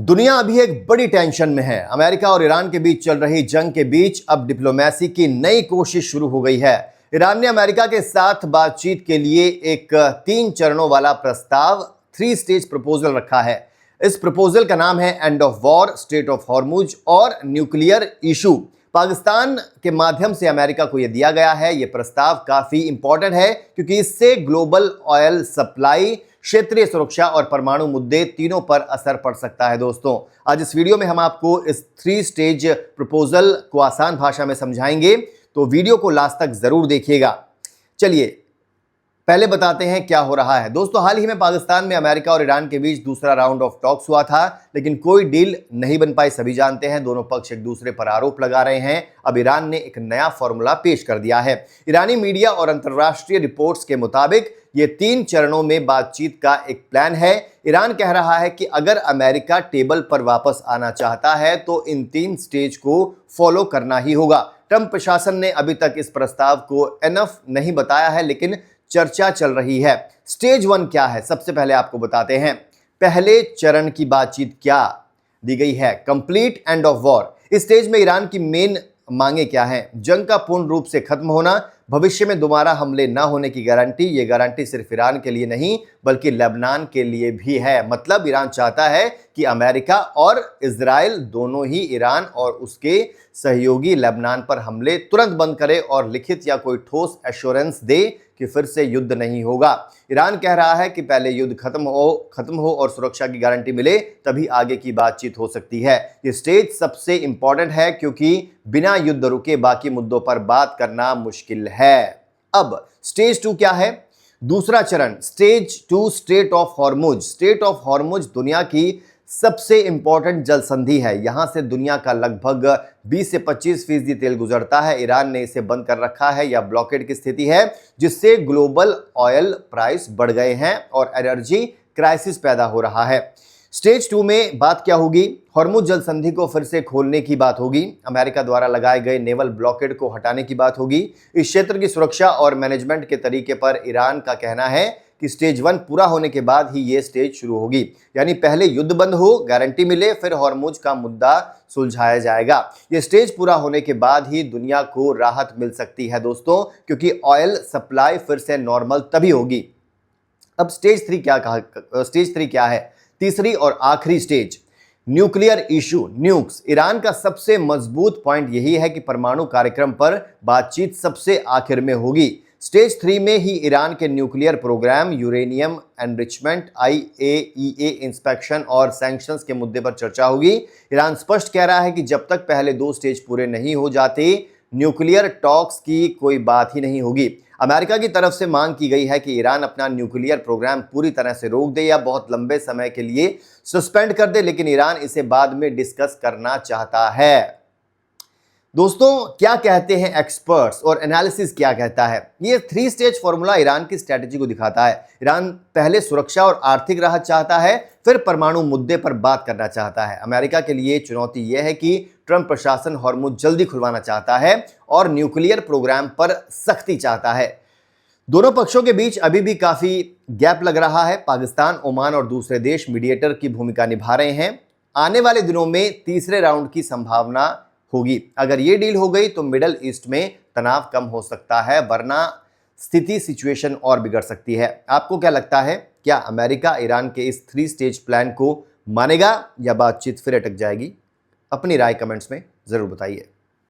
दुनिया अभी एक बड़ी टेंशन में है। अमेरिका और ईरान के बीच चल रही जंग के बीच अब डिप्लोमेसी की नई कोशिश शुरू हो गई है। ईरान ने अमेरिका के साथ बातचीत के लिए एक 3 चरणों वाला प्रस्ताव 3 स्टेज प्रपोजल रखा है। इस प्रपोजल का नाम है end of war, state of Hormuz और न्यूक्लियर इशू। पाकिस्तान के माध्यम से अमेरिका को यह दिया गया है। यह प्रस्ताव काफी इंपॉर्टेंट है क्योंकि इससे ग्लोबल ऑयल सप्लाई, क्षेत्रीय सुरक्षा और परमाणु मुद्दे तीनों पर असर पड़ सकता है। दोस्तों, आज इस वीडियो में हम आपको इस 3 स्टेज प्रपोजल को आसान भाषा में समझाएंगे, तो वीडियो को लास्ट तक जरूर देखिएगा। चलिए पहले बताते हैं क्या हो रहा है। दोस्तों, हाल ही में पाकिस्तान में अमेरिका और ईरान के बीच दूसरा राउंड ऑफ टॉक्स हुआ था, लेकिन कोई डील नहीं बन पाई। सभी जानते हैं, दोनों पक्ष एक दूसरे पर आरोप लगा रहे हैं। अब ईरान ने एक नया फॉर्मूला पेश कर दिया है। ईरानी मीडिया और अंतर्राष्ट्रीय रिपोर्ट्स के मुताबिक ये 3 चरणों में बातचीत का एक प्लान है। ईरान कह रहा है कि अगर अमेरिका टेबल पर वापस आना चाहता है तो इन 3 स्टेज को फॉलो करना ही होगा। ट्रंप प्रशासन ने अभी तक इस प्रस्ताव को एनफ नहीं बताया है, लेकिन चर्चा चल रही है। स्टेज 1 क्या है, सबसे पहले आपको बताते हैं। पहले चरण की बातचीत क्या दी गई है, कंप्लीट एंड ऑफ वॉर। इस स्टेज में ईरान की मेन मांगे क्या हैं? जंग का पूर्ण रूप से खत्म होना, भविष्य में दोबारा हमले न होने की गारंटी। ये गारंटी सिर्फ ईरान के लिए नहीं बल्कि लेबनान के लिए भी है। मतलब ईरान चाहता है कि अमेरिका और इजराइल दोनों ही ईरान और उसके सहयोगी लेबनान पर हमले तुरंत बंद करे और लिखित या कोई ठोस एश्योरेंस दे कि फिर से युद्ध नहीं होगा। ईरान कह रहा है कि पहले युद्ध खत्म हो और सुरक्षा की गारंटी मिले, तभी आगे की बातचीत हो सकती है। ये स्टेज सबसे इंपॉर्टेंट है क्योंकि बिना युद्ध रुके बाकी मुद्दों पर बात करना मुश्किल है। अब स्टेज 2 क्या है? दूसरा चरण, stage 2, state of Hormuz. State of Hormuz दुनिया की सबसे इंपॉर्टेंट जल संधि है। यहां से दुनिया का लगभग 20 से 25% तेल गुजरता है। ईरान ने इसे बंद कर रखा है या ब्लॉकेड की स्थिति है, जिससे ग्लोबल ऑयल प्राइस बढ़ गए हैं और एनर्जी क्राइसिस पैदा हो रहा है। स्टेज 2 में बात क्या होगी? हॉर्मुज जल संधि को फिर से खोलने की बात होगी। अमेरिका द्वारा लगाए गए नेवल ब्लॉकेड को हटाने की बात होगी। इस क्षेत्र की सुरक्षा और मैनेजमेंट के तरीके पर ईरान का कहना है कि स्टेज 1 पूरा होने के बाद ही ये स्टेज शुरू होगी। यानी पहले युद्ध बंद हो, गारंटी मिले, फिर हॉर्मुज का मुद्दा सुलझाया जाएगा। ये स्टेज पूरा होने के बाद ही दुनिया को राहत मिल सकती है दोस्तों, क्योंकि ऑयल सप्लाई फिर से नॉर्मल तभी होगी। अब स्टेज 3 क्या है? तीसरी और आखिरी stage, nuclear issue, nukes. Iran का सबसे मजबूत पॉइंट यही है कि परमाणु कार्यक्रम पर बातचीत सबसे आखिर में होगी। स्टेज 3 में ही ईरान के nuclear program, uranium enrichment, IAEA inspection और सैंक्शंस के मुद्दे पर चर्चा होगी। ईरान स्पष्ट कह रहा है कि जब तक पहले 2 स्टेज पूरे नहीं हो जाते, न्यूक्लियर टॉक्स की कोई बात ही नहीं होगी। अमेरिका की तरफ से मांग की गई है कि ईरान अपना न्यूक्लियर प्रोग्राम पूरी तरह से रोक दे या बहुत लंबे समय के लिए सस्पेंड कर दे, लेकिन ईरान इसे बाद में डिस्कस करना चाहता है। दोस्तों, क्या कहते हैं एक्सपर्ट्स और एनालिसिस क्या कहता है? ये 3 स्टेज फॉर्मूला ईरान की स्ट्रेटजी को दिखाता है। ईरान पहले सुरक्षा और आर्थिक राहत चाहता है, फिर परमाणु मुद्दे पर बात करना चाहता है। अमेरिका के लिए चुनौती यह है कि ट्रंप प्रशासन हॉर्मुज जल्दी खुलवाना चाहता है और न्यूक्लियर प्रोग्राम पर सख्ती चाहता है। दोनों पक्षों के बीच अभी भी काफी गैप लग रहा है। पाकिस्तान, ओमान और दूसरे देश मीडिएटर की भूमिका निभा रहे हैं। आने वाले दिनों में तीसरे राउंड की संभावना होगी। अगर ये डील हो गई तो मिडल ईस्ट में तनाव कम हो सकता है, वरना सिचुएशन और बिगड़ सकती है। आपको क्या लगता है, क्या अमेरिका ईरान के इस 3 स्टेज प्लान को मानेगा या बातचीत फिर अटक जाएगी? अपनी राय कमेंट्स में जरूर बताइए।